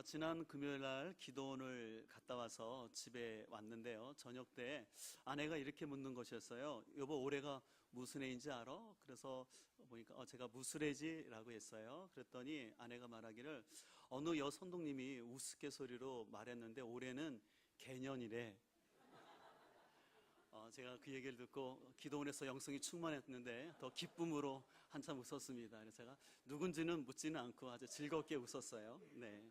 지난 금요일 날 기도원을 갔다 와서 집에 왔는데요. 저녁 때 아내가 이렇게 묻는 것이었어요. 여보, 올해가 무슨 해인지 알아? 그래서 보니까 제가 무술해지라고 했어요. 그랬더니 아내가 말하기를 어느 여선동님이 우스갯소리로 말했는데 올해는 개년이래. 제가 그 얘기를 듣고 기도원에서 영성이 충만했는데 더 기쁨으로 한참 웃었습니다. 그래서 제가 누군지는 묻지는 않고 아주 즐겁게 웃었어요. 네.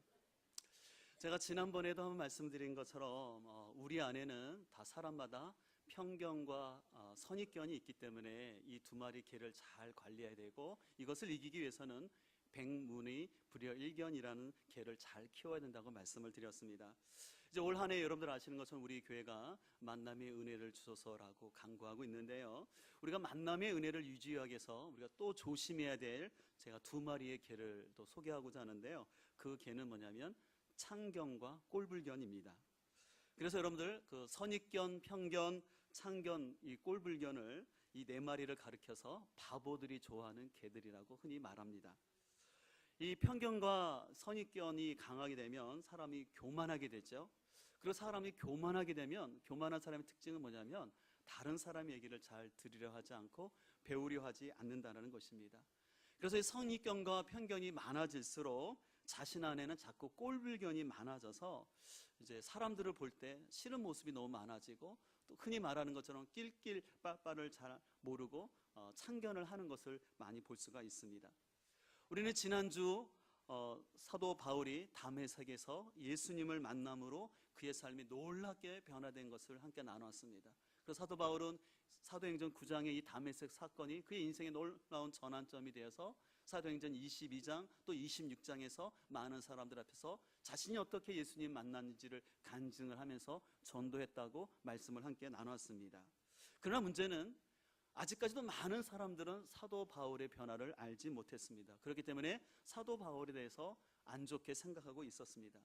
제가 지난번에도 한번 말씀드린 것처럼 우리 안에는 다 사람마다 편견과 선입견이 있기 때문에 이 두 마리 개를 잘 관리해야 되고, 이것을 이기기 위해서는 백문의 불여일견이라는 개를 잘 키워야 된다고 말씀을 드렸습니다. 이제 올 한 해 여러분들 아시는 것처럼 우리 교회가 만남의 은혜를 주소서라고 강구하고 있는데요. 우리가 만남의 은혜를 유지하기 위해서 우리가 또 조심해야 될 제가 두 마리의 개를 또 소개하고자 하는데요. 그 개는 뭐냐면 창견과 꼴불견입니다. 그래서 여러분들 그 선입견, 편견, 창견, 이 꼴불견을 이 네 마리를 가리켜서 바보들이 좋아하는 개들이라고 흔히 말합니다. 이 편견과 선입견이 강하게 되면 사람이 교만하게 되죠. 그리고 사람이 교만하게 되면 교만한 사람의 특징은 뭐냐면 다른 사람의 얘기를 잘 들으려 하지 않고 배우려 하지 않는다는 것입니다. 그래서 이 선입견과 편견이 많아질수록 자신 안에는 자꾸 꼴불견이 많아져서 이제 사람들을 볼 때 싫은 모습이 너무 많아지고, 또 흔히 말하는 것처럼 낄낄빠빠를 잘 모르고 참견을 하는 것을 많이 볼 수가 있습니다. 우리는 지난주 사도 바울이 다메섹에서 예수님을 만남으로 그의 삶이 놀랍게 변화된 것을 함께 나눴습니다. 그래서 사도 바울은 사도행전 9장의 이 다메섹 사건이 그의 인생의 놀라운 전환점이 되어서 사도행전 22장 또 26장에서 많은 사람들 앞에서 자신이 어떻게 예수님 만났는지를 간증을 하면서 전도했다고 말씀을 함께 나눴습니다. 그러나 문제는 아직까지도 많은 사람들은 사도 바울의 변화를 알지 못했습니다. 그렇기 때문에 사도 바울에 대해서 안 좋게 생각하고 있었습니다.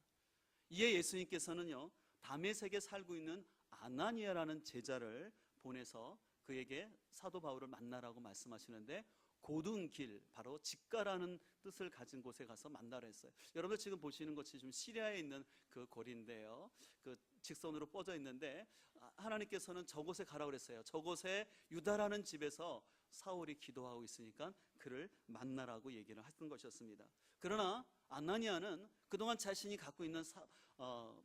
이에 예수님께서는요, 다메섹에 살고 있는 아나니아라는 제자를 보내서 그에게 사도 바울을 만나라고 말씀하시는데, 고든 길, 바로 직가라는 뜻을 가진 곳에 가서 만나라 했어요. 여러분들 지금 보시는 것이 좀 시리아에 있는 그 거리인데요, 그 직선으로 뻗어 있는데 하나님께서는 저곳에 가라고 그랬어요. 저곳에 유다라는 집에서 사울이 기도하고 있으니까 그를 만나라고 얘기를 했던 것이었습니다. 그러나 아나니아는 그동안 자신이 갖고 있는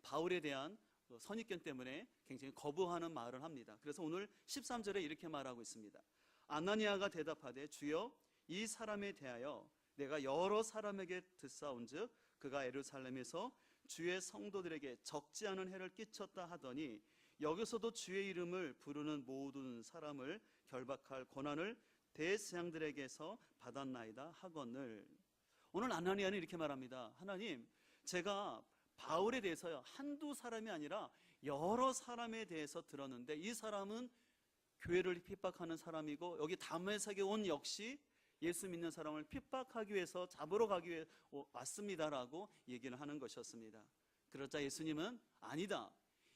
바울에 대한 선입견 때문에 굉장히 거부하는 말을 합니다. 그래서 오늘 13절에 이렇게 말하고 있습니다. 아나니아가 대답하되 주여, 이 사람에 대하여 내가 여러 사람에게 듣사온즉 그가 예루살렘에서 주의 성도들에게 적지 않은 해를 끼쳤다 하더니 여기서도 주의 이름을 부르는 모든 사람을 결박할 권한을 대제사장들에게서 받았나이다 하거늘. 오늘 아나니아는 이렇게 말합니다. 하나님, 제가 바울에 대해서요, 한두 사람이 아니라 여러 사람에 대해서 들었는데 이 사람은 교회를 핍박하는 사람이고, 여기 다메섹에 온 역시 예수 믿는 사람을 핍박하기 위해서, 잡으러 가기 위해 왔습니다라고 얘기를 하는 것이었습니다. 그러자 예수님은 아니다,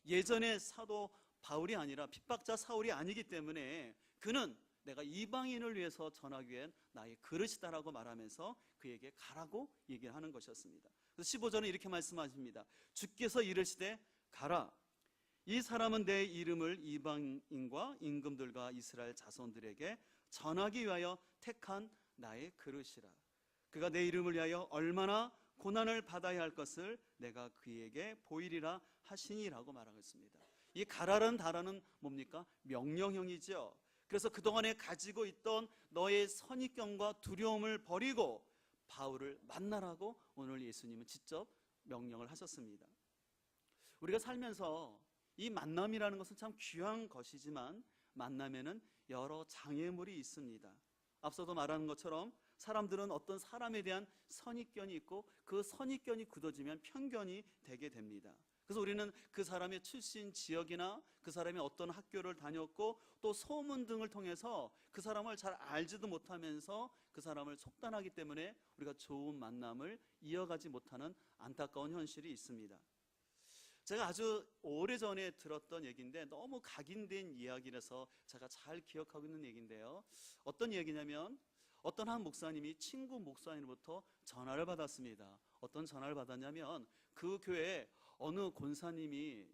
예전에 사도 바울이 아니라 핍박자 사울이 아니기 때문에 그는 내가 이방인을 위해서 전하기 위한 나의 그릇이다라고 말하면서 그에게 가라고 얘기를 하는 것이었습니다. 그래서 15절은 이렇게 말씀하십니다. 주께서 이르시되 가라, 이 사람은 내 이름을 이방인과 임금들과 이스라엘 자손들에게 전하기 위하여 택한 나의 그릇이라. 그가 내 이름을 위하여 얼마나 고난을 받아야 할 것을 내가 그에게 보이리라 하시니라고 말하고 있습니다. 이 가라는 단어는 뭡니까? 명령형이죠. 그래서 그동안에 가지고 있던 너의 선입견과 두려움을 버리고 바울을 만나라고 오늘 예수님은 직접 명령을 하셨습니다. 우리가 살면서 이 만남이라는 것은 참 귀한 것이지만 만남에는 여러 장애물이 있습니다. 앞서도 말한 것처럼 사람들은 어떤 사람에 대한 선입견이 있고 그 선입견이 굳어지면 편견이 되게 됩니다. 그래서 우리는 그 사람의 출신 지역이나 그 사람이 어떤 학교를 다녔고 또 소문 등을 통해서 그 사람을 잘 알지도 못하면서 그 사람을 속단하기 때문에 우리가 좋은 만남을 이어가지 못하는 안타까운 현실이 있습니다. 제가 아주 오래전에 들었던 얘기인데 너무 각인된 이야기라서 제가 잘 기억하고 있는 얘기인데요, 어떤 얘기냐면 어떤 한 목사님이 친구 목사님으로부터 전화를 받았습니다. 어떤 전화를 받았냐면 그 교회에 어느 권사님이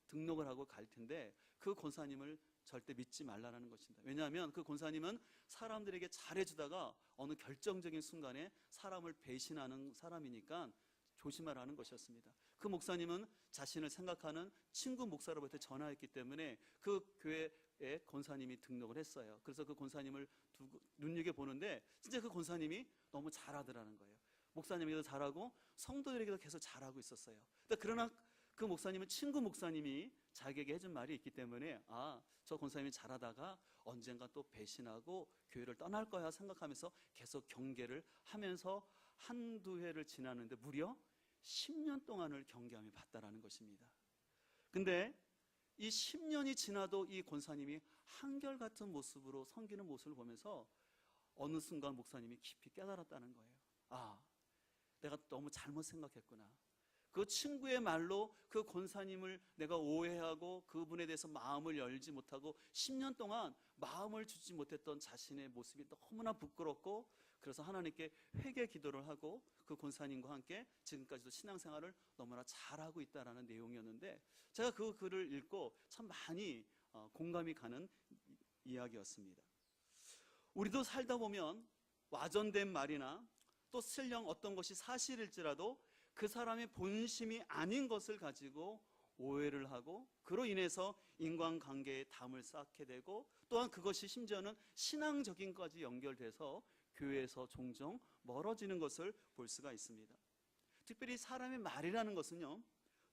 등록을 하고 갈 텐데 그 권사님을 절대 믿지 말라는 것입니다. 왜냐하면 그 권사님은 사람들에게 잘해주다가 어느 결정적인 순간에 사람을 배신하는 사람이니까 조심하라는 것이었습니다. 그 목사님은 자신을 생각하는 친구 목사로부터 전화했기 때문에 그 교회에 권사님이 등록을 했어요. 그래서 그 권사님을 눈여겨보는데 진짜 그 권사님이 너무 잘하더라는 거예요. 목사님에게도 잘하고 성도들에게도 계속 잘하고 있었어요. 그러나 그 목사님은 친구 목사님이 자기에게 해준 말이 있기 때문에 저 권사님이 잘하다가 언젠가 또 배신하고 교회를 떠날 거야 생각하면서 계속 경계를 하면서 한두 해를 지나는데 무려 10년 동안을 경계함이 받다라는 것입니다. 근데 이 10년이 지나도 이 권사님이 한결같은 모습으로 섬기는 모습을 보면서 어느 순간 목사님이 깊이 깨달았다는 거예요. 내가 너무 잘못 생각했구나. 그 친구의 말로 그 권사님을 내가 오해하고 그분에 대해서 마음을 열지 못하고 10년 동안 마음을 주지 못했던 자신의 모습이 너무나 부끄럽고, 그래서 하나님께 회개 기도를 하고 그 권사님과 함께 지금까지도 신앙생활을 너무나 잘하고 있다는 내용이었는데, 제가 그 글을 읽고 참 많이 공감이 가는 이야기였습니다. 우리도 살다 보면 와전된 말이나 또 설령 어떤 것이 사실일지라도 그 사람의 본심이 아닌 것을 가지고 오해를 하고 그로 인해서 인간관계에 담을 쌓게 되고, 또한 그것이 심지어는 신앙적인 것까지 연결돼서 교회에서 종종 멀어지는 것을 볼 수가 있습니다. 특별히 사람의 말이라는 것은요,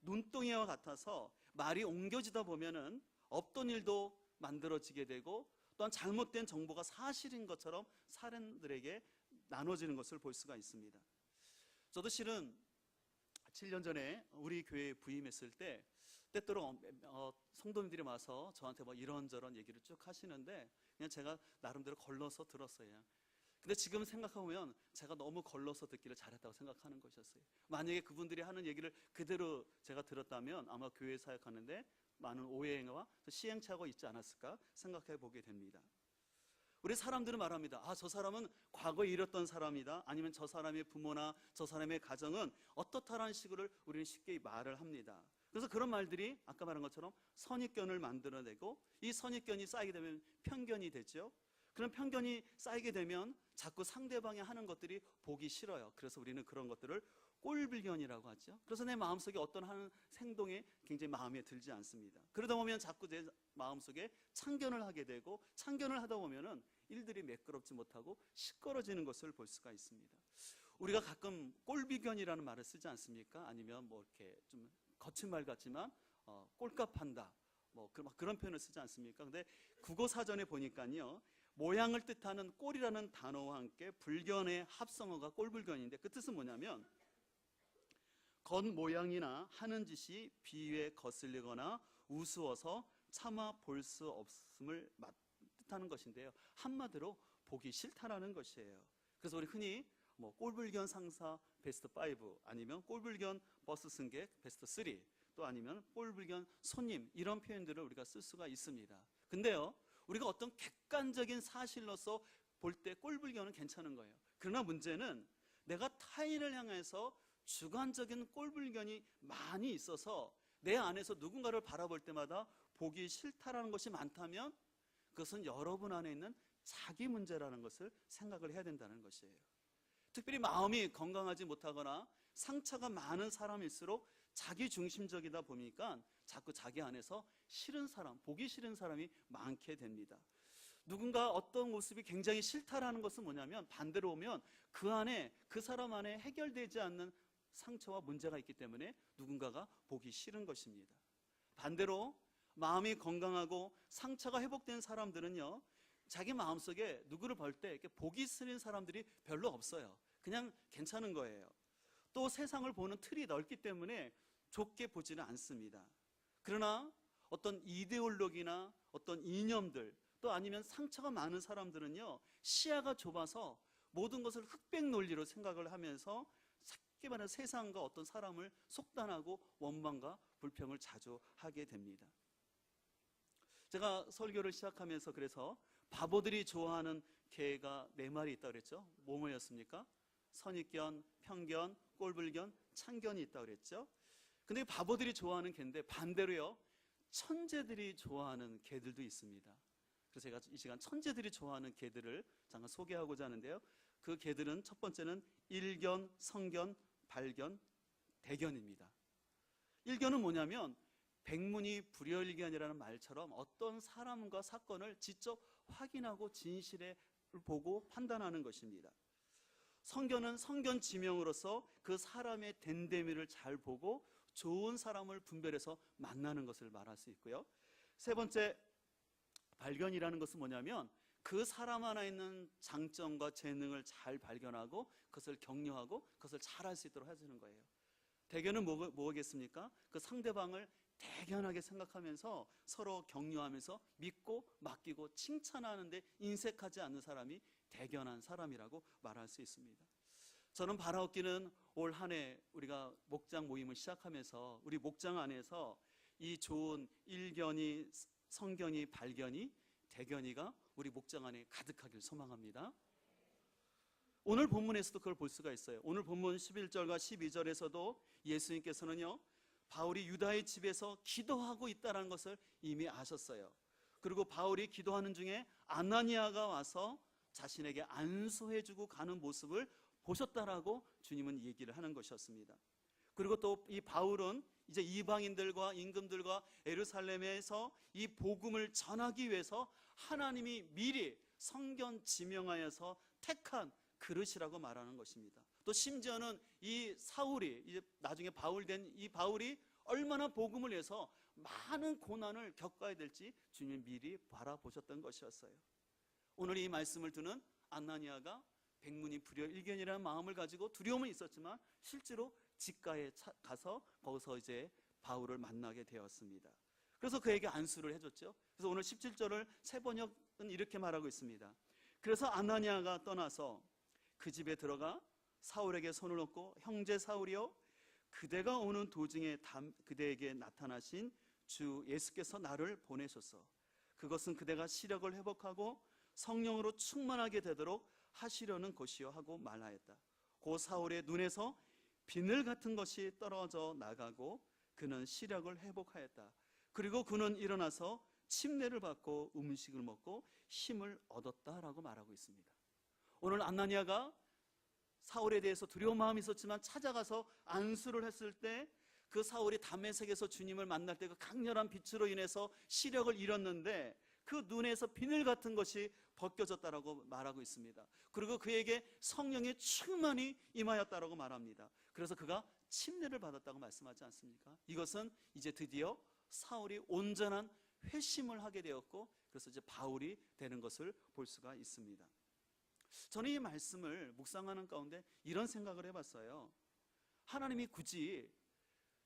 눈동이와 같아서 말이 옮겨지다 보면은 없던 일도 만들어지게 되고, 또한 잘못된 정보가 사실인 것처럼 사람들에게 나눠지는 것을 볼 수가 있습니다. 저도 실은 7년 전에 우리 교회에 부임했을 때 때때로 성도님들이 와서 저한테 이런저런 얘기를 쭉 하시는데 그냥 제가 나름대로 걸러서 들었어요. 근데 지금 생각해보면 제가 너무 걸러서 듣기를 잘했다고 생각하는 것이었어요. 만약에 그분들이 하는 얘기를 그대로 제가 들었다면 아마 교회 사역하는데 많은 오해와 시행착오가 있지 않았을까 생각해 보게 됩니다. 우리 사람들은 말합니다. 저 사람은 과거에 이랬던 사람이다. 아니면 저 사람의 부모나 저 사람의 가정은 어떻다라는 식으로 우리는 쉽게 말을 합니다. 그래서 그런 말들이 아까 말한 것처럼 선입견을 만들어내고, 이 선입견이 쌓이게 되면 편견이 되죠. 그런 편견이 쌓이게 되면 자꾸 상대방이 하는 것들이 보기 싫어요. 그래서 우리는 그런 것들을 꼴불견이라고 하죠. 그래서 내 마음속에 어떤 하는 행동이 굉장히 마음에 들지 않습니다. 그러다 보면 자꾸 내 마음속에 참견을 하게 되고, 참견을 하다 보면은 일들이 매끄럽지 못하고 시끄러지는 것을 볼 수가 있습니다. 우리가 가끔 꼴비견이라는 말을 쓰지 않습니까? 아니면 이렇게 좀 거친 말 같지만 꼴값한다, 그런 표현을 쓰지 않습니까? 근데 국어 사전에 보니까요, 모양을 뜻하는 꼴이라는 단어와 함께 불견의 합성어가 꼴불견인데, 그 뜻은 뭐냐면 겉모양이나 하는 짓이 비위에 거슬리거나 우스워서 차마 볼 수 없음을 뜻하는 것인데요, 한마디로 보기 싫다라는 것이에요. 그래서 우리 흔히 꼴불견 상사 베스트 5, 아니면 꼴불견 버스 승객 베스트 3, 또 아니면 꼴불견 손님, 이런 표현들을 우리가 쓸 수가 있습니다. 근데요, 우리가 어떤 객관적인 사실로서 볼 때 꼴불견은 괜찮은 거예요. 그러나 문제는 내가 타인을 향해서 주관적인 꼴불견이 많이 있어서 내 안에서 누군가를 바라볼 때마다 보기 싫다라는 것이 많다면 그것은 여러분 안에 있는 자기 문제라는 것을 생각을 해야 된다는 것이에요. 특별히 마음이 건강하지 못하거나 상처가 많은 사람일수록 자기 중심적이다 보니까 자꾸 자기 안에서 싫은 사람, 보기 싫은 사람이 많게 됩니다. 누군가 어떤 모습이 굉장히 싫다라는 것은 뭐냐면, 반대로 보면 그 안에, 그 사람 안에 해결되지 않는 상처와 문제가 있기 때문에 누군가가 보기 싫은 것입니다. 반대로 마음이 건강하고 상처가 회복된 사람들은요, 자기 마음속에 누구를 볼 때 이렇게 보기 싫은 사람들이 별로 없어요. 그냥 괜찮은 거예요. 또 세상을 보는 틀이 넓기 때문에 좁게 보지는 않습니다. 그러나 어떤 이데올로기나 어떤 이념들, 또 아니면 상처가 많은 사람들은요, 시야가 좁아서 모든 것을 흑백 논리로 생각을 하면서 쉽게 말하는 세상과 어떤 사람을 속단하고 원망과 불평을 자주 하게 됩니다. 제가 설교를 시작하면서 그래서 바보들이 좋아하는 개가 4마리 있다고 그랬죠. 뭐였습니까? 선입견, 편견, 꼴불견, 참견이 있다고 그랬죠. 근데 바보들이 좋아하는 개인데 반대로요, 천재들이 좋아하는 개들도 있습니다. 그래서 제가 이 시간 천재들이 좋아하는 개들을 잠깐 소개하고자 하는데요. 그 개들은 첫 번째는 일견, 성견, 발견, 대견입니다. 일견은 뭐냐면 백문이 불여일견이라는 말처럼 어떤 사람과 사건을 직접 확인하고 진실을 보고 판단하는 것입니다. 성견은 성견 지명으로서 그 사람의 됨됨이를 잘 보고 좋은 사람을 분별해서 만나는 것을 말할 수 있고요. 세 번째, 발견이라는 것은 뭐냐면 그 사람 안에 있는 장점과 재능을 잘 발견하고 그것을 격려하고 그것을 잘할 수 있도록 해주는 거예요. 대견은 뭐겠습니까? 그 상대방을 대견하게 생각하면서 서로 격려하면서 믿고 맡기고 칭찬하는데 인색하지 않는 사람이 대견한 사람이라고 말할 수 있습니다. 저는 바라옵기는 올 한 해 우리가 목장 모임을 시작하면서 우리 목장 안에서 이 좋은 일견이, 성견이, 발견이, 대견이가 우리 목장 안에 가득하길 소망합니다. 오늘 본문에서도 그걸 볼 수가 있어요. 오늘 본문 11절과 12절에서도 예수님께서는요, 바울이 유다의 집에서 기도하고 있다는 것을 이미 아셨어요. 그리고 바울이 기도하는 중에 아나니아가 와서 자신에게 안수해주고 가는 모습을 보셨다라고 주님은 얘기를 하는 것이었습니다. 그리고 또 이 바울은 이제 이방인들과 임금들과 예루살렘에서 이 복음을 전하기 위해서 하나님이 미리 성견 지명하여서 택한 그릇이라고 말하는 것입니다. 또 심지어는 이 사울이 이제 나중에 바울 된 이 바울이 얼마나 복음을 위해서 많은 고난을 겪어야 될지 주님이 미리 바라보셨던 것이었어요. 오늘 이 말씀을 듣는 아나니아가 백문이 불여일견이라는 마음을 가지고 두려움은 있었지만 실제로 집가에 가서 거기서 이제 바울을 만나게 되었습니다. 그래서 그에게 안수를 해줬죠. 그래서 오늘 17절을 새 번역은 이렇게 말하고 있습니다. 그래서 아나니아가 떠나서 그 집에 들어가 사울에게 손을 얹고 형제 사울이여, 그대가 오는 도중에 그대에게 나타나신 주 예수께서 나를 보내셨어. 그것은 그대가 시력을 회복하고 성령으로 충만하게 되도록 하시려는 것이요 하고 말하였다. 고 사울의 눈에서 비늘 같은 것이 떨어져 나가고 그는 시력을 회복하였다. 그리고 그는 일어나서 침례를 받고 음식을 먹고 힘을 얻었다라고 말하고 있습니다. 오늘 아나니아가 사울에 대해서 두려운 마음이 있었지만 찾아가서 안수를 했을 때 그 사울이 다메섹에서 주님을 만날 때 그 강렬한 빛으로 인해서 시력을 잃었는데 그 눈에서 비늘 같은 것이 벗겨졌다라고 말하고 있습니다. 그리고 그에게 성령의 충만이 임하였다라고 말합니다. 그래서 그가 침례를 받았다고 말씀하지 않습니까? 이것은 이제 드디어 사울이 온전한 회심을 하게 되었고 그래서 이제 바울이 되는 것을 볼 수가 있습니다. 저는 이 말씀을 묵상하는 가운데 이런 생각을 해봤어요. 하나님이 굳이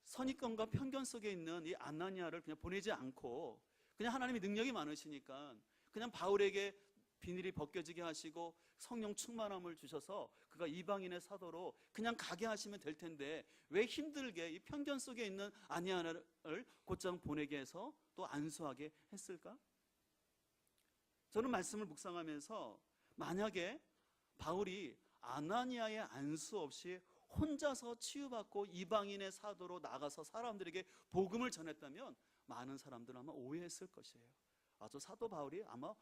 선입견과 편견 속에 있는 이 아나니아를 그냥 보내지 않고 그냥 하나님이 능력이 많으시니까 그냥 바울에게 비늘이 벗겨지게 하시고 성령 충만함을 주셔서 그가 이방인의 사도로 그냥 가게 하시면 될 텐데 왜 힘들게 이 편견 속에 있는 아나니아를 곧장 보내게 해서 또 안수하게 했을까? 저는 말씀을 묵상하면서 만약에 바울이 아나니아의 안수 없이 혼자서 치유받고 이방인의 사도로 나가서 사람들에게 복음을 전했다면 많은 사람들은 아마 오해했을 것이에요. 저 사도 바울이 아마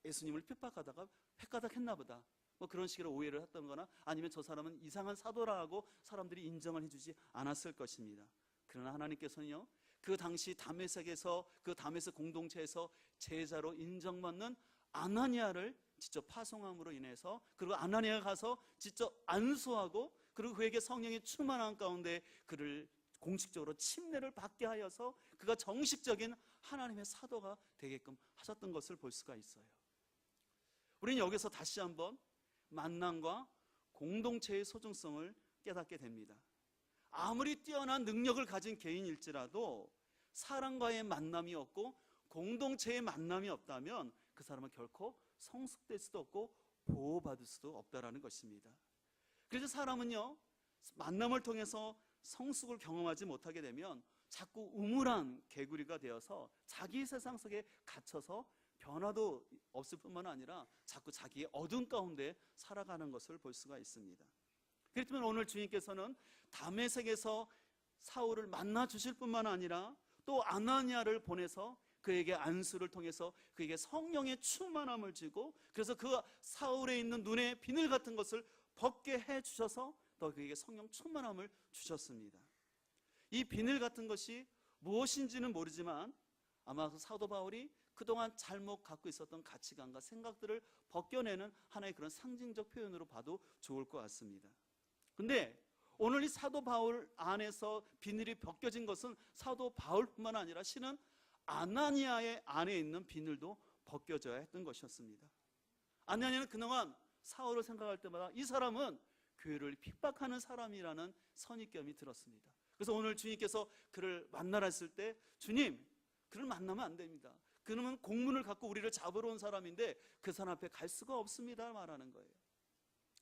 예수님을 핍박하다가 획가닥했나 보다, 뭐 그런 식으로 오해를 했던 거나 아니면 저 사람은 이상한 사도라고 사람들이 인정을 해주지 않았을 것입니다. 그러나 하나님께서는요, 그 당시 다메섹에서 그 다메섹 공동체에서 제자로 인정받는 아나니아를 직접 파송함으로 인해서, 그리고 아나니아가 가서 직접 안수하고 그리고 그에게 성령의 충만한 가운데 그를 공식적으로 침례를 받게 하여서 그가 정식적인 하나님의 사도가 되게끔 하셨던 것을 볼 수가 있어요. 우리는 여기서 다시 한번 만남과 공동체의 소중성을 깨닫게 됩니다. 아무리 뛰어난 능력을 가진 개인일지라도 사람과의 만남이 없고 공동체의 만남이 없다면 그 사람은 결코 성숙될 수도 없고 보호받을 수도 없다라는 것입니다. 그래서 사람은요, 만남을 통해서 성숙을 경험하지 못하게 되면 자꾸 우물한 개구리가 되어서 자기 세상 속에 갇혀서 변화도 없을 뿐만 아니라 자꾸 자기의 어둠 가운데 살아가는 것을 볼 수가 있습니다. 그렇기 때문에 오늘 주님께서는 다메섹에서 사울을 만나 주실 뿐만 아니라 또 아나니아를 보내서 그에게 안수를 통해서 그에게 성령의 충만함을 주고, 그래서 그 사울에 있는 눈의 비늘 같은 것을 벗게 해 주셔서 또 그에게 성령 충만함을 주셨습니다. 이 비늘 같은 것이 무엇인지는 모르지만 아마 그 사도 바울이 그동안 잘못 갖고 있었던 가치관과 생각들을 벗겨내는 하나의 그런 상징적 표현으로 봐도 좋을 것 같습니다. 근데 오늘 이 사도 바울 안에서 비늘이 벗겨진 것은 사도 바울뿐만 아니라 실은 아나니아의 안에 있는 비늘도 벗겨져야 했던 것이었습니다. 아나니아는 그동안 사울을 생각할 때마다 이 사람은 교회를 핍박하는 사람이라는 선입견이 들었습니다. 그래서 오늘 주님께서 그를 만나라 했을 때, 주님, 그를 만나면 안 됩니다. 그는 공문을 갖고 우리를 잡으러 온 사람인데 그 사람 앞에 갈 수가 없습니다 말하는 거예요.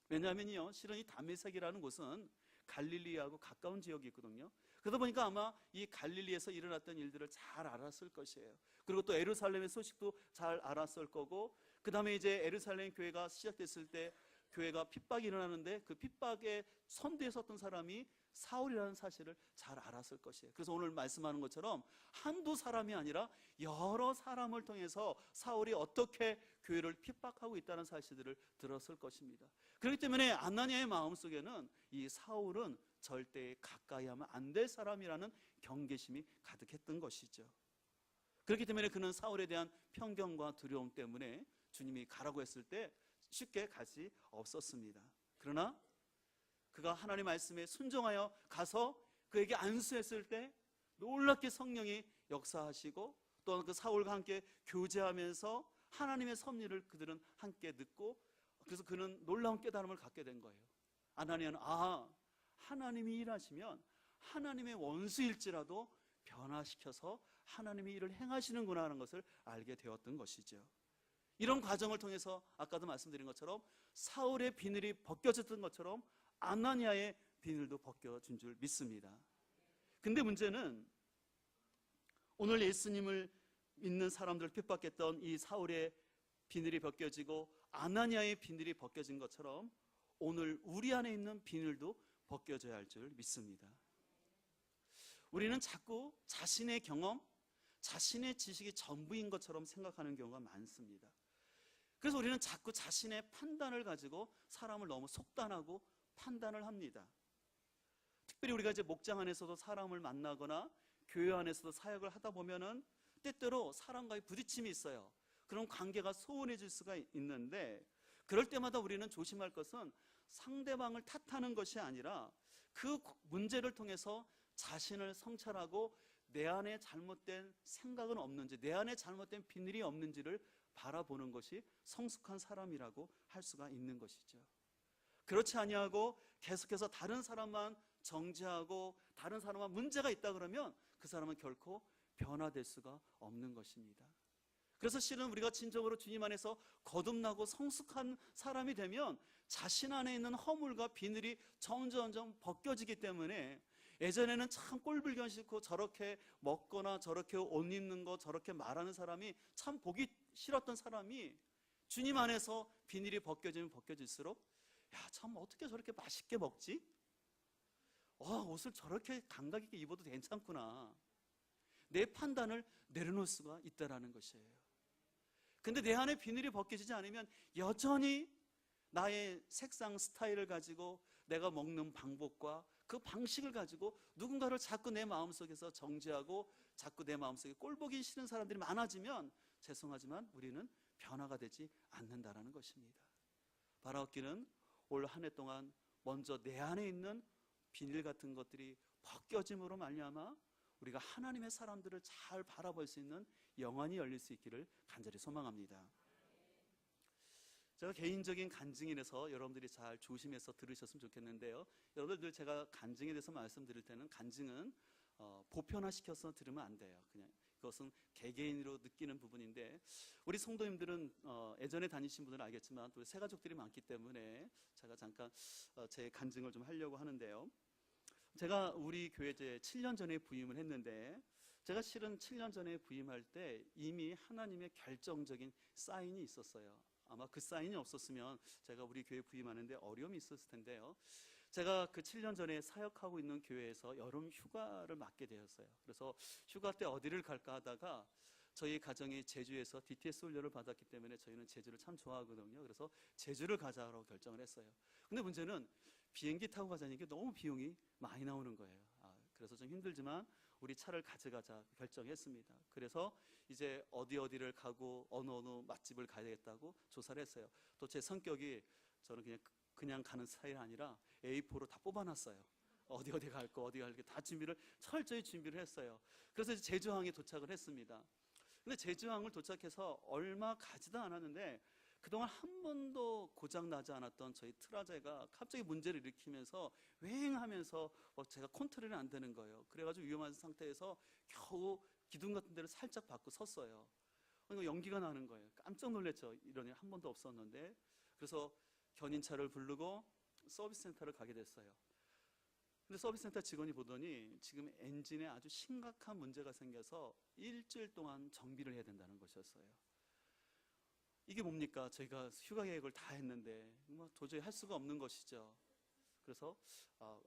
왜냐하면요, 실은 이 다메섹이라는 곳은 갈릴리하고 가까운 지역이 있거든요. 그러다 보니까 아마 이 갈릴리에서 일어났던 일들을 잘 알았을 것이에요. 그리고 또 예루살렘의 소식도 잘 알았을 거고, 그 다음에 이제 예루살렘 교회가 시작됐을 때 교회가 핍박이 일어나는데 그 핍박에 선두에 섰던 사람이 사울이라는 사실을 잘 알았을 것이에요. 그래서 오늘 말씀하는 것처럼 한두 사람이 아니라 여러 사람을 통해서 사울이 어떻게 교회를 핍박하고 있다는 사실들을 들었을 것입니다. 그렇기 때문에 아나니아의 마음속에는 이 사울은 절대 가까이 하면 안 될 사람이라는 경계심이 가득했던 것이죠. 그렇기 때문에 그는 사울에 대한 편견과 두려움 때문에 주님이 가라고 했을 때 쉽게 갈 수 없었습니다. 그러나 그가 하나님 말씀에 순종하여 가서 그에게 안수했을 때 놀랍게 성령이 역사하시고 또 그 사울과 함께 교제하면서 하나님의 섭리를 그들은 함께 듣고, 그래서 그는 놀라운 깨달음을 갖게 된 거예요. 아나니아는 하나님이 일하시면 하나님의 원수일지라도 변화시켜서 하나님이 일을 행하시는구나 하는 것을 알게 되었던 것이죠. 이런 과정을 통해서 아까도 말씀드린 것처럼 사울의 비늘이 벗겨졌던 것처럼 아나니아의 비늘도 벗겨진 줄 믿습니다. 근데 문제는 오늘 예수님을 믿는 사람들을 핍박했던 이 사울의 비늘이 벗겨지고 아나니아의 비늘이 벗겨진 것처럼 오늘 우리 안에 있는 비늘도 벗겨져야 할 줄 믿습니다. 우리는 자꾸 자신의 경험, 자신의 지식이 전부인 것처럼 생각하는 경우가 많습니다. 그래서 우리는 자꾸 자신의 판단을 가지고 사람을 너무 속단하고 판단을 합니다. 특별히 우리가 이제 목장 안에서도 사람을 만나거나 교회 안에서도 사역을 하다 보면은 때때로 사람과의 부딪힘이 있어요. 그런 관계가 소원해질 수가 있는데, 그럴 때마다 우리는 조심할 것은 상대방을 탓하는 것이 아니라 그 문제를 통해서 자신을 성찰하고 내 안에 잘못된 생각은 없는지, 내 안에 잘못된 비늘이 없는지를 바라보는 것이 성숙한 사람이라고 할 수가 있는 것이죠. 그렇지 아니하고 계속해서 다른 사람만 정죄하고 다른 사람만 문제가 있다 그러면 그 사람은 결코 변화될 수가 없는 것입니다. 그래서 실은 우리가 진정으로 주님 안에서 거듭나고 성숙한 사람이 되면 자신 안에 있는 허물과 비늘이 점점 벗겨지기 때문에, 예전에는 참 꼴불견 싫고 저렇게 먹거나 저렇게 옷 입는 거 저렇게 말하는 사람이 참 보기 싫었던 사람이 주님 안에서 비늘이 벗겨지면 벗겨질수록 참 어떻게 저렇게 맛있게 먹지? 옷을 저렇게 감각 있게 입어도 괜찮구나. 내 판단을 내려놓을 수가 있다라는 것이에요. 근데 내 안에 비늘이 벗겨지지 않으면 여전히 나의 색상 스타일을 가지고 내가 먹는 방법과 그 방식을 가지고 누군가를 자꾸 내 마음속에서 정죄하고 자꾸 내 마음속에 꼴보기 싫은 사람들이 많아지면 죄송하지만 우리는 변화가 되지 않는다라는 것입니다. 바라옵기는 올 한 해 동안 먼저 내 안에 있는 비늘 같은 것들이 벗겨짐으로 말미암아 우리가 하나님의 사람들을 잘 바라볼 수 있는 영안이 열릴 수 있기를 간절히 소망합니다. 제가 개인적인 간증에 대해서 여러분들이 잘 조심해서 들으셨으면 좋겠는데요. 여러분들 제가 간증에 대해서 말씀드릴 때는 간증은 보편화시켜서 들으면 안 돼요. 그냥 그것은 개개인으로 느끼는 부분인데, 우리 성도님들은 예전에 다니신 분들은 알겠지만 또 새가족들이 많기 때문에 제가 잠깐 제 간증을 좀 하려고 하는데요. 제가 우리 교회 이제 7년 전에 부임을 했는데 제가 실은 7년 전에 부임할 때 이미 하나님의 결정적인 사인이 있었어요. 아마 그 사인이 없었으면 제가 우리 교회 부임하는데 어려움이 있었을 텐데요. 제가 그 7년 전에 사역하고 있는 교회에서 여름 휴가를 맞게 되었어요. 그래서 휴가 때 어디를 갈까 하다가 저희 가정이 제주에서 DTS 훈련을 받았기 때문에 저희는 제주를 참 좋아하거든요. 그래서 제주를 가자고 결정을 했어요. 근데 문제는 비행기 타고 가자는 게 너무 비용이 많이 나오는 거예요. 그래서 좀 힘들지만 우리 차를 가져가자 결정했습니다. 그래서 이제 어디를 가고 어느 맛집을 가야겠다고 조사를 했어요. 또 제 성격이 저는 그냥 가는 스타일이 아니라 A4로 다 뽑아놨어요. 어디 갈 거 어디 갈 게 다 철저히 준비를 했어요. 그래서 이제 제주항에 도착을 했습니다. 근데 제주항을 도착해서 얼마 가지도 않았는데 그동안 한 번도 고장 나지 않았던 저희 트라제가 갑자기 문제를 일으키면서 왱하면서 제가 컨트롤이 안 되는 거예요. 그래가지고 위험한 상태에서 겨우 기둥 같은 데를 살짝 받고 섰어요. 그러니까 연기가 나는 거예요. 깜짝 놀랐죠. 이런 일 한 번도 없었는데. 그래서 견인차를 부르고 서비스 센터를 가게 됐어요. 근데 서비스 센터 직원이 보더니 지금 엔진에 아주 심각한 문제가 생겨서 일주일 동안 정비를 해야 된다는 것이었어요. 이게 뭡니까? 저희가 휴가 계획을 다 했는데 도저히 할 수가 없는 것이죠. 그래서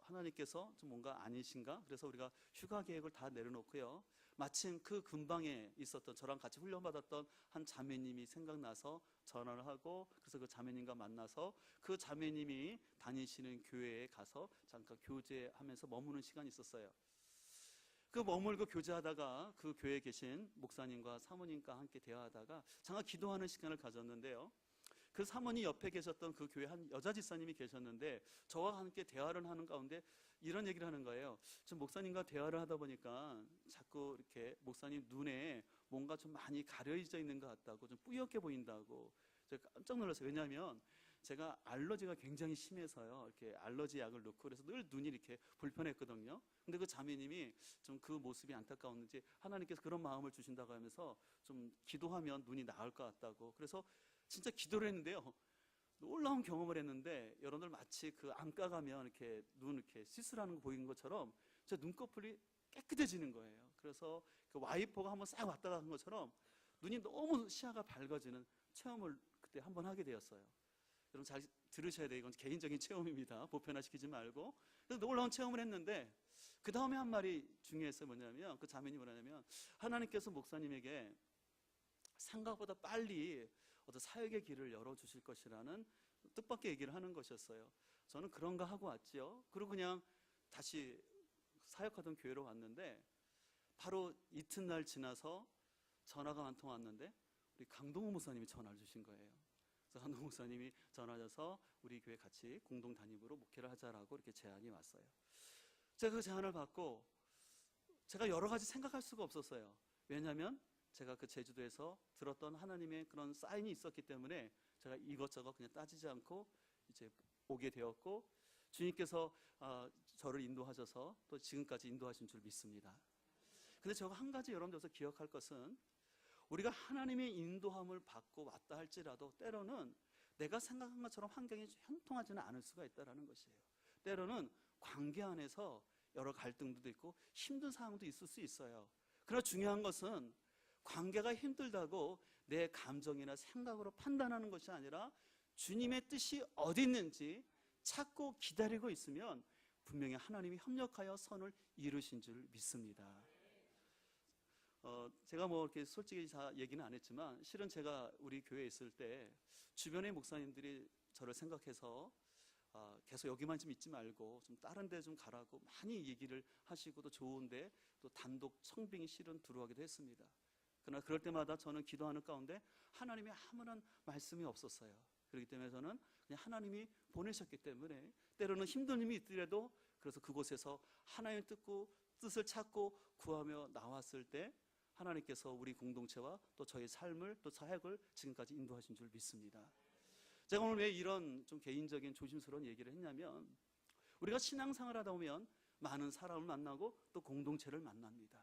하나님께서 좀 뭔가 아니신가? 그래서 우리가 휴가 계획을 다 내려놓고요. 마침 그 근방에 있었던 저랑 같이 훈련받았던 한 자매님이 생각나서 전화를 하고 그래서 그 자매님과 만나서 그 자매님이 다니시는 교회에 가서 잠깐 교제하면서 머무는 시간이 있었어요. 그 머물고 교제하다가 그 교회에 계신 목사님과 사모님과 함께 대화하다가 잠깐 기도하는 시간을 가졌는데요. 그 사모님 옆에 계셨던 그 교회 한 여자 집사님이 계셨는데 저와 함께 대화를 하는 가운데 이런 얘기를 하는 거예요. 좀 목사님과 대화를 하다 보니까 자꾸 이렇게 목사님 눈에 뭔가 좀 많이 가려져 있는 것 같다고, 좀 뿌옇게 보인다고. 제가 깜짝 놀랐어요. 왜냐하면 제가 알러지가 굉장히 심해서요. 이렇게 알러지 약을 넣고 그래서 늘 눈이 이렇게 불편했거든요. 근데 그 자매님이 좀 그 모습이 안타까웠는지 하나님께서 그런 마음을 주신다고 하면서 좀 기도하면 눈이 나을 것 같다고. 그래서 진짜 기도를 했는데요. 놀라운 경험을 했는데 여러분들 마치 그 안가 가면 이렇게 눈 이렇게 시스라는 거 보이는 것처럼 제 눈꺼풀이 깨끗해지는 거예요. 그래서 그 와이퍼가 한번 싹 왔다 간 것처럼 눈이 너무 시야가 밝아지는 체험을 그때 한번 하게 되었어요. 여러분 잘 들으셔야 돼요. 이건 개인적인 체험입니다. 보편화시키지 말고. 그래서 놀라운 체험을 했는데 그 다음에 한 말이 중요했어요. 뭐냐면 그 자매님이 뭐냐면 하나님께서 목사님에게 생각보다 빨리 어떤 사역의 길을 열어주실 것이라는 뜻밖의 얘기를 하는 것이었어요. 저는 그런가 하고 왔죠. 그리고 그냥 다시 사역하던 교회로 왔는데 바로 이튿날 지나서 전화가 한 통 왔는데 우리 강동호 목사님이 전화를 주신 거예요. 그래서 강동호 목사님이 전화 줘서 우리 교회 같이 공동 담임으로 목회를 하자라고 이렇게 제안이 왔어요. 제가 그 제안을 받고 제가 여러 가지 생각할 수가 없었어요. 왜냐하면 제가 그 제주도에서 들었던 하나님의 그런 사인이 있었기 때문에 제가 이것저것 그냥 따지지 않고 이제 오게 되었고 주님께서 저를 인도하셔서 또 지금까지 인도하신 줄 믿습니다. 근데 제가 한 가지 여러분들께서 기억할 것은 우리가 하나님의 인도함을 받고 왔다 할지라도 때로는 내가 생각한 것처럼 환경이 형통하지는 않을 수가 있다는 것이에요. 때로는 관계 안에서 여러 갈등도 있고 힘든 상황도 있을 수 있어요. 그러나 중요한 것은 관계가 힘들다고 내 감정이나 생각으로 판단하는 것이 아니라 주님의 뜻이 어디 있는지 찾고 기다리고 있으면 분명히 하나님이 협력하여 선을 이루신 줄 믿습니다. 제가 뭐 이렇게 솔직히 다 얘기는 안 했지만 실은 제가 우리 교회에 있을 때 주변의 목사님들이 저를 생각해서 계속 여기만 좀 있지 말고 좀 다른 데 좀 가라고 많이 얘기를 하시고 또 좋은데 또 단독 청빙이 실은 들어가기도 했습니다. 그러나 그럴 때마다 저는 기도하는 가운데 하나님의 아무런 말씀이 없었어요. 그렇기 때문에 저는 그냥 하나님이 보내셨기 때문에 때로는 힘든 일이 있더라도 그래서 그곳에서 하나님의 뜻을 찾고 구하며 나왔을 때 하나님께서 우리 공동체와 또 저의 삶을 또 사역을 지금까지 인도하신 줄 믿습니다. 제가 오늘 왜 이런 좀 개인적인 조심스러운 얘기를 했냐면 우리가 신앙생활을 하다 보면 많은 사람을 만나고 또 공동체를 만납니다.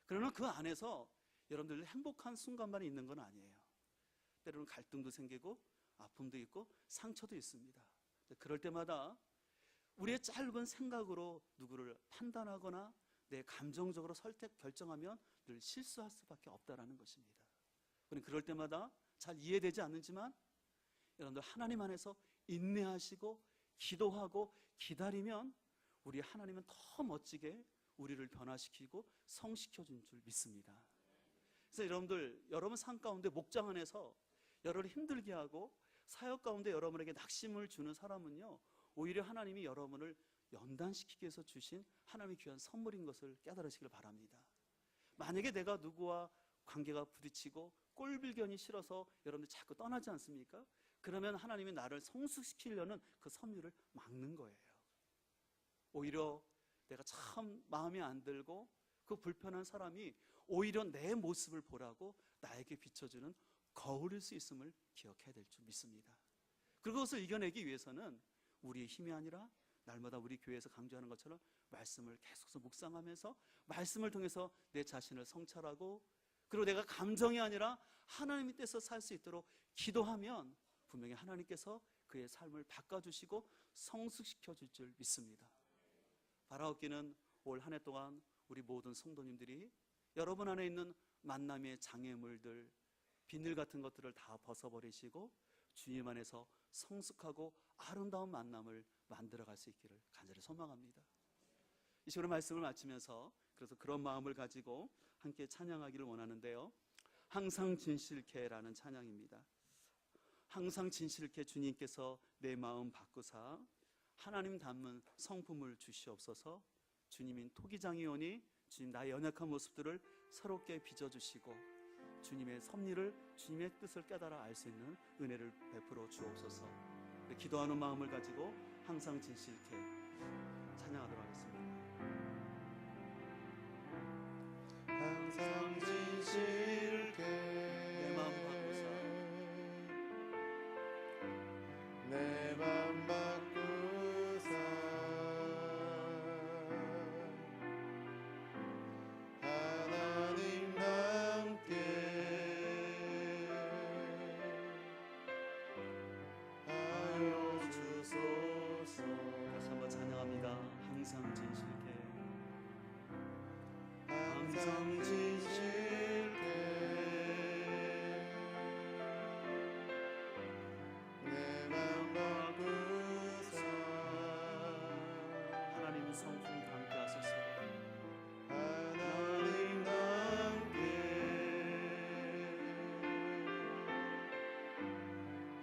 그러나 그 안에서 여러분들 행복한 순간만 있는 건 아니에요. 때로는 갈등도 생기고 아픔도 있고 상처도 있습니다. 그럴 때마다 우리의 짧은 생각으로 누구를 판단하거나 내 감정적으로 결정하면 늘 실수할 수밖에 없다라는 것입니다. 우리는 그럴 때마다 잘 이해되지 않는지만 여러분들 하나님 안에서 인내하시고 기도하고 기다리면 우리 하나님은 더 멋지게 우리를 변화시키고 성시켜준 줄 믿습니다. 그래서 여러분들, 여러분 삶 가운데 목장 안에서 여러분을 힘들게 하고 사역 가운데 여러분에게 낙심을 주는 사람은요, 오히려 하나님이 여러분을 연단시키기 위해서 주신 하나님의 귀한 선물인 것을 깨달으시길 바랍니다. 만약에 내가 누구와 관계가 부딪히고 꼴불견이 싫어서 여러분들 자꾸 떠나지 않습니까? 그러면 하나님이 나를 성숙시키려는 그 섭리를 막는 거예요. 오히려 내가 참 마음에 안 들고 그 불편한 사람이 오히려 내 모습을 보라고 나에게 비춰주는 거울일 수 있음을 기억해야 될 줄 믿습니다. 그것을 이겨내기 위해서는 우리의 힘이 아니라 날마다 우리 교회에서 강조하는 것처럼 말씀을 계속해서 묵상하면서 말씀을 통해서 내 자신을 성찰하고, 그리고 내가 감정이 아니라 하나님의 뜻에서 살 수 있도록 기도하면 분명히 하나님께서 그의 삶을 바꿔주시고 성숙시켜 줄 줄 믿습니다. 바라옵기는 올 한 해 동안 우리 모든 성도님들이 여러분 안에 있는 만남의 장애물들, 비늘 같은 것들을 다 벗어버리시고 주님 안에서 성숙하고 아름다운 만남을 만들어갈 수 있기를 간절히 소망합니다. 이 시간에 말씀을 마치면서 그래서 그런 마음을 가지고 함께 찬양하기를 원하는데요, 항상 진실케라는 찬양입니다. 항상 진실케 주님께서 내 마음 바꾸사 하나님 닮은 성품을 주시옵소서. 주님인 토기장이오니 주님 나의 연약한 모습들을 새롭게 빚어주시고 주님의 섭리를, 주님의 뜻을 깨달아 알 수 있는 은혜를 베풀어 주옵소서. 기도하는 마음을 가지고 항상 진실케 찬양하도록 하겠습니다. 항상 진실케 내 마음 바꾸사 내 맘 바꾸사 하나님 함께 하여 주소서. 다시 한번 찬양합니다. 항상 진실케 항상 진실케 내 맘 바꾸사 하나님 성품 담게 하소서. 하나님 함께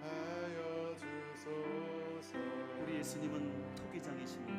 하여 주소서. 우리 예수님은 토기장이십니다.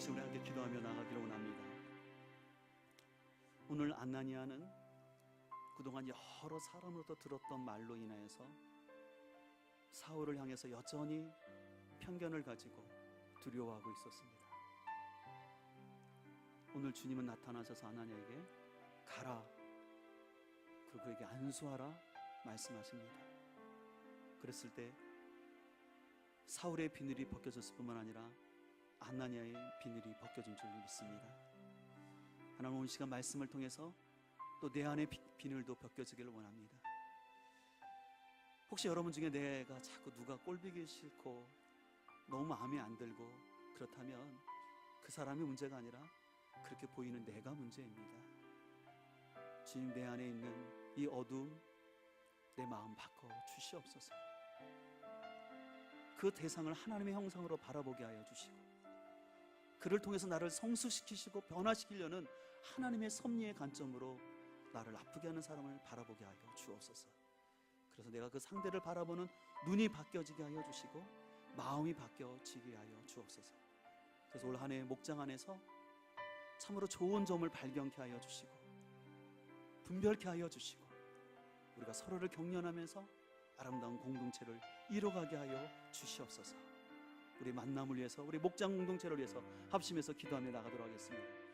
우리 함께 기도하며 나가기를 원합니다. 오늘 안나니아는 그동안 여러 사람으로부터 들었던 말로 인하여서 사울을 향해서 여전히 편견을 가지고 두려워하고 있었습니다. 오늘 주님은 나타나셔서 아나니아에게 가라, 그리고 그에게 안수하라 말씀하십니다. 그랬을 때 사울의 비늘이 벗겨졌을 뿐만 아니라 아나니아의 비늘이 벗겨진 줄 믿습니다. 하나님, 오늘 시간 말씀을 통해서 또 내 안의 비늘도 벗겨지기를 원합니다. 혹시 여러분 중에 내가 자꾸 누가 꼴보기 싫고 너무 마음에 안 들고 그렇다면 그 사람이 문제가 아니라 그렇게 보이는 내가 문제입니다. 주님, 내 안에 있는 이 어두움, 내 마음 바꿔 주시옵소서. 그 대상을 하나님의 형상으로 바라보게 하여 주시고 그를 통해서 나를 성숙시키시고 변화시키려는 하나님의 섭리의 관점으로 나를 아프게 하는 사람을 바라보게 하여 주옵소서. 그래서 내가 그 상대를 바라보는 눈이 바뀌어지게 하여 주시고 마음이 바뀌어지게 하여 주옵소서. 그래서 올 한 해 목장 안에서 참으로 좋은 점을 발견케 하여 주시고 분별케 하여 주시고 우리가 서로를 격려하면서 아름다운 공동체를 이뤄가게 하여 주시옵소서. 우리 만남을 위해서, 우리 목장 공동체를 위해서 합심해서 기도하며 나가도록 하겠습니다.